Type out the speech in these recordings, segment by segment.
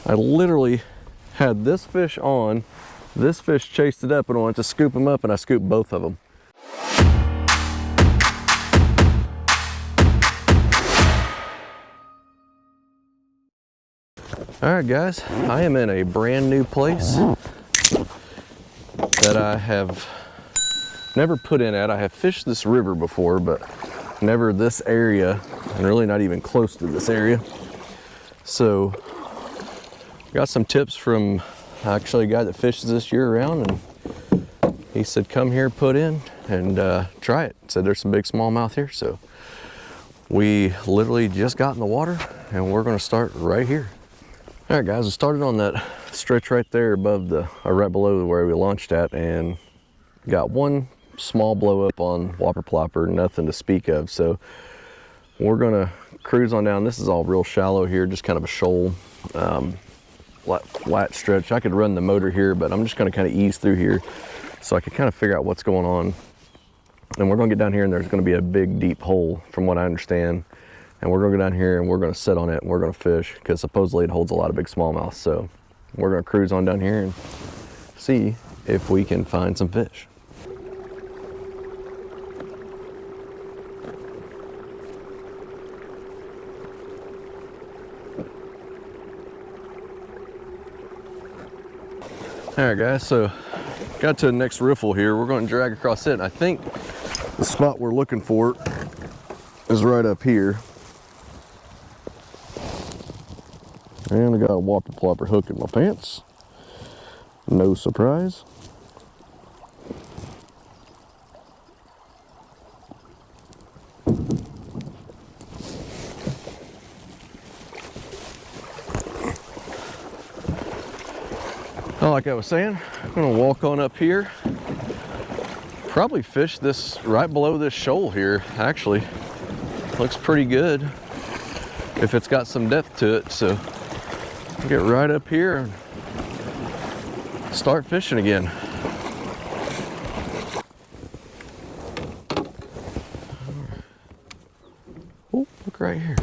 I literally had this fish on, this fish chased it up, and I went to scoop him up, and I scooped both of them. All right, guys, I am in a brand new place that I have never put in at. I have fished this river before, but never this area, and really not even close to this area. So got some tips from actually a guy that fishes this year round, and he said come here, put in, and try it. Said there's some big smallmouth here. So we literally just got in the water, and we're going to start right here. All right, guys, we started on that stretch right there above or right below where we launched at, and got one small blow up on whopper plopper, nothing to speak of. So we're gonna cruise on down. This is all real shallow here, just kind of a shoal, flat stretch. I could run the motor here, but I'm just gonna kind of ease through here so I can kind of figure out what's going on. And we're gonna get down here, and there's gonna be a big deep hole from what I understand. And we're gonna go down here, and we're gonna sit on it, and we're gonna fish, because supposedly it holds a lot of big smallmouth. So we're gonna cruise on down here and see if we can find some fish. All right, guys, so got to the next riffle here. We're going to drag across it, and I think the spot we're looking for is right up here. And I got a whopper plopper hook in my pants. No surprise. Like I was saying, I'm gonna walk on up here. Probably fish this right below this shoal here, actually. Looks pretty good if it's got some depth to it. So I'll get right up here and start fishing again. Oh, look right here.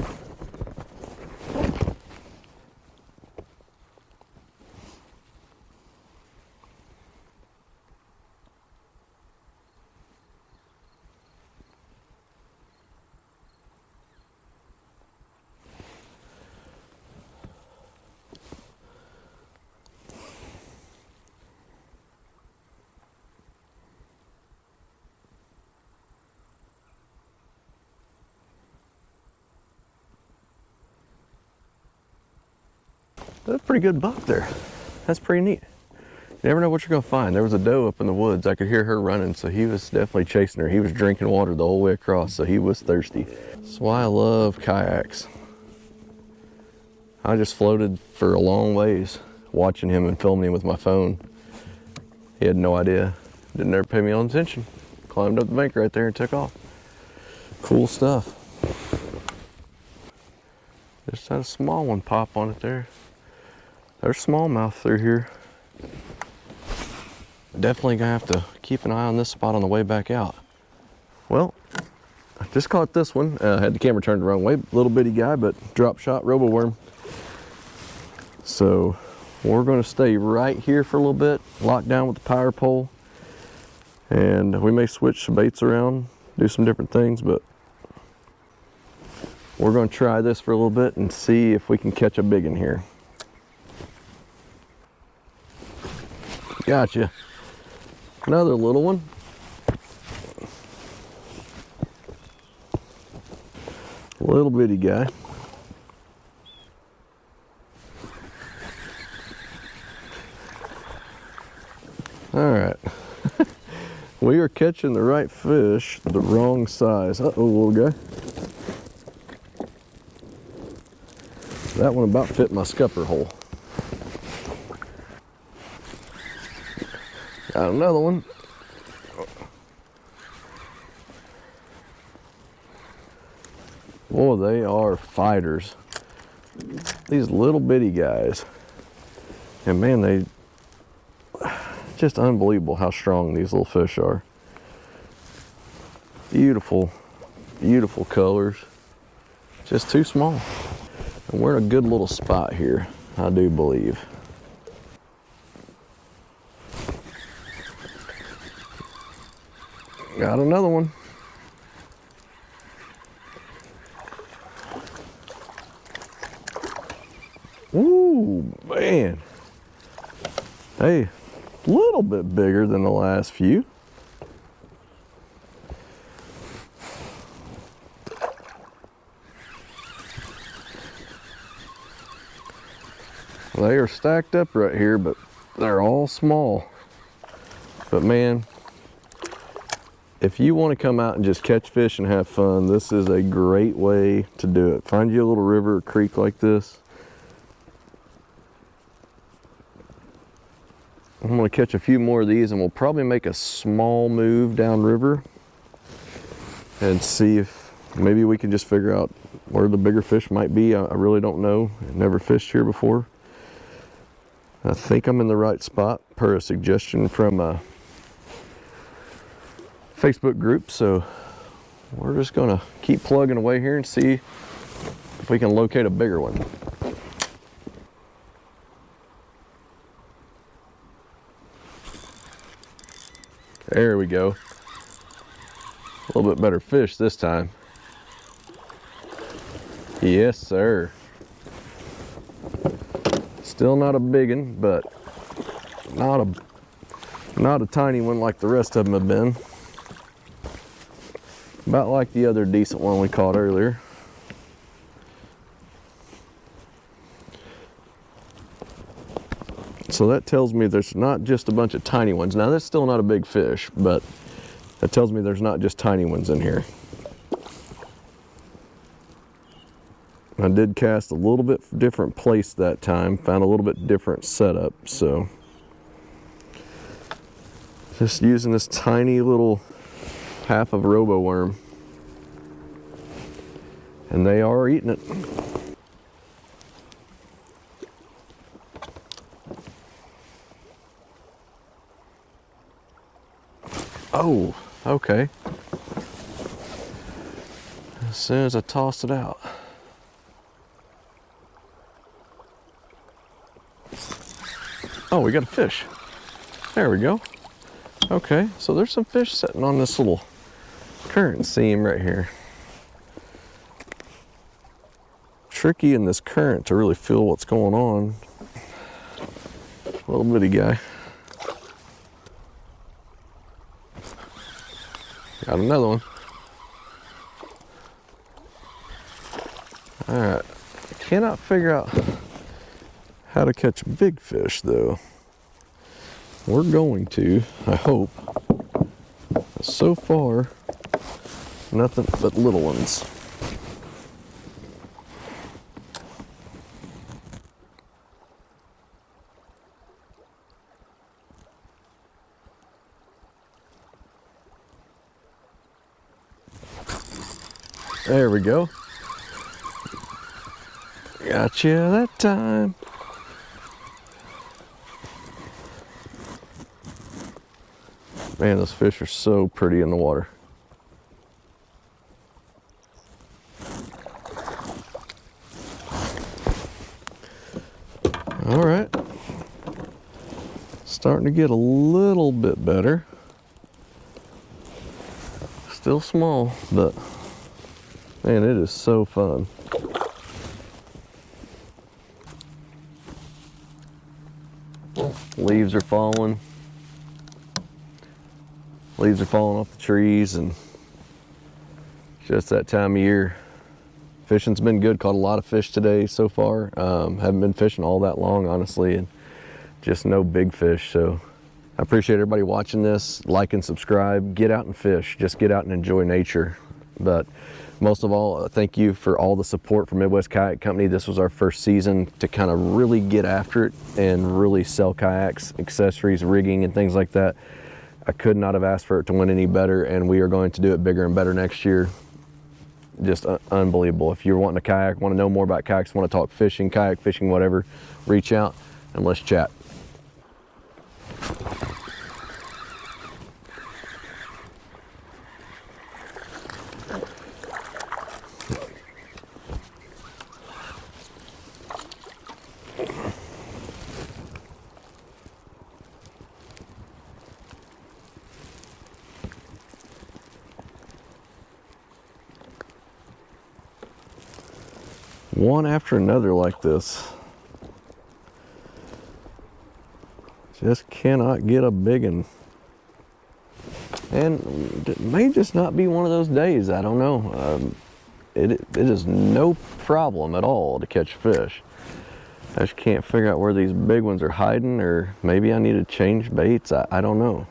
That's a pretty good buck there. That's pretty neat. You never know what you're gonna find. There was a doe up in the woods. I could hear her running, so he was definitely chasing her. He was drinking water the whole way across, so he was thirsty. That's why I love kayaks. I just floated for a long ways, watching him and filming him with my phone. He had no idea. Didn't ever pay me no attention. Climbed up the bank right there and took off. Cool stuff. Just had a small one pop on it there. There's smallmouth through here. Definitely gonna have to keep an eye on this spot on the way back out. Well, I just caught this one. Had the camera turned the wrong way. Little bitty guy, but drop shot robo worm. So we're gonna stay right here for a little bit, locked down with the power pole. And we may switch some baits around, do some different things, but we're gonna try this for a little bit and see if we can catch a big one here. Gotcha. Another little one. Little bitty guy. All right. We are catching the right fish, the wrong size. Uh-oh, little guy. That one about fit my scupper hole. Got another one. Boy, they are fighters. These little bitty guys. And man, they just unbelievable how strong these little fish are. Beautiful, beautiful colors. Just too small. And we're in a good little spot here. I do believe. Got another one. Ooh, man. Hey, a little bit bigger than the last few. They are stacked up right here, but they're all small. But man, if you want to come out and just catch fish and have fun, this is a great way to do it. Find you a little river or creek like this. I'm going to catch a few more of these and we'll probably make a small move downriver and see if maybe we can just figure out where the bigger fish might be. I really don't know. I've never fished here before. I think I'm in the right spot per a suggestion from a Facebook group. So we're just going to keep plugging away here and see if we can locate a bigger one. There we go. A little bit better fish this time. Yes, sir. Still not a big one, but not a tiny one like the rest of them have been. About like the other decent one we caught earlier. So that tells me there's not just a bunch of tiny ones. Now that's still not a big fish, but that tells me there's not just tiny ones in here. I did cast a little bit different place that time, found a little bit different setup, so just using this tiny little half of robo worm, and they are eating it. Oh, okay. As soon as I tossed it out. Oh, we got a fish. There we go. Okay, so there's some fish sitting on this little current seam right here. Tricky in this current to really feel what's going on. Little bitty guy. Got another one. All right, I cannot figure out how to catch big fish though. We're going to, I hope. So far, nothing but little ones. There we go. Gotcha that time. Man, those fish are so pretty in the water. All right. Starting to get a little bit better. Still small, but man, it is so fun. Leaves are falling. Leaves are falling off the trees, and just that time of year. Fishing's been good. Caught a lot of fish today so far. Haven't been fishing all that long, honestly, and just no big fish. So I appreciate everybody watching this. Like and subscribe. Get out and fish. Just get out and enjoy nature. But most of all, thank you for all the support from Midwest Kayak Company. This was our first season to kind of really get after it and really sell kayaks, accessories, rigging, and things like that. I could not have asked for it to win any better, and we are going to do it bigger and better next year. Just unbelievable. If you're wanting a kayak, want to know more about kayaks, want to talk fishing, kayak fishing, whatever, reach out and let's chat. one after another like this. Just cannot get a big one. And it may just not be one of those days, I don't know. It is no problem at all to catch fish. I just can't figure out where these big ones are hiding, or maybe I need to change baits. I don't know.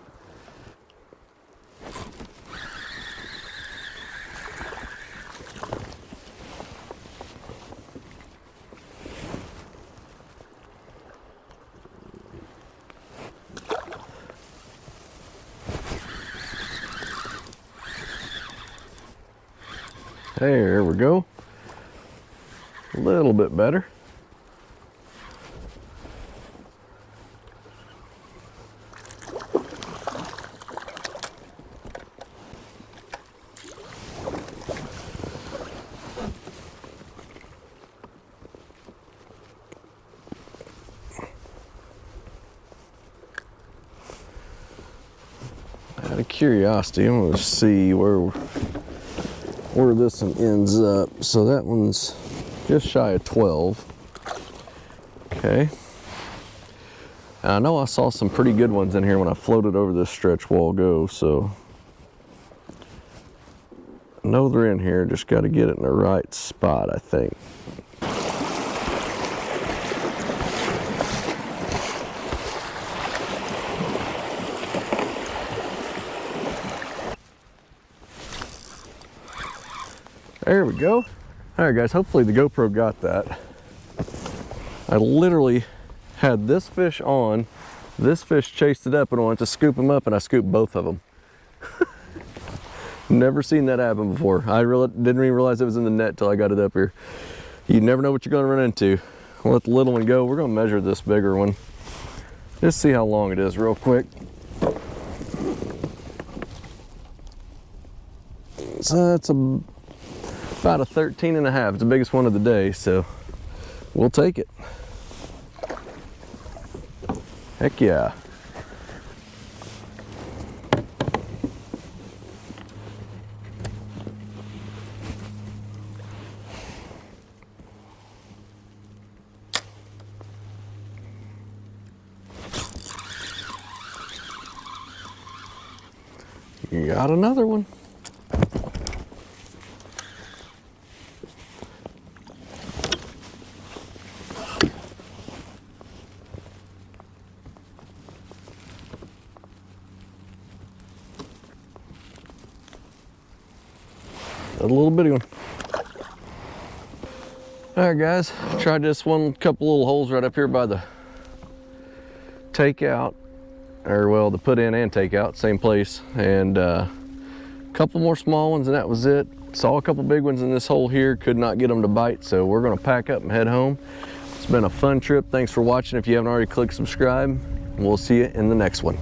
There we go. A little bit better. Out of curiosity, I'm going to see where this one ends up. So that one's just shy of 12. Okay. I know I saw some pretty good ones in here when I floated over this stretch while ago, so I know they're in here. Just got to get it in the right spot, I think. There we go. All right, guys, hopefully the GoPro got that. I literally had this fish on, this fish chased it up and I went to scoop him up and I scooped both of them. Never seen that happen before. I didn't even realize it was in the net till I got it up here. You never know what you're gonna run into. I'll let the little one go. We're gonna measure this bigger one. Just see how long it is real quick. So that's about a 13 and a half. It's the biggest one of the day, so we'll take it. Heck yeah. You got another one. A little bitty one. All right, guys, tried this one, couple little holes right up here by the takeout, or well, the put in and takeout, same place, and a couple more small ones, and that was it. Saw a couple big ones in this hole here, could not get them to bite, so we're gonna pack up and head home. It's been a fun trip. Thanks for watching. If you haven't already, click subscribe. We'll see you in the next one.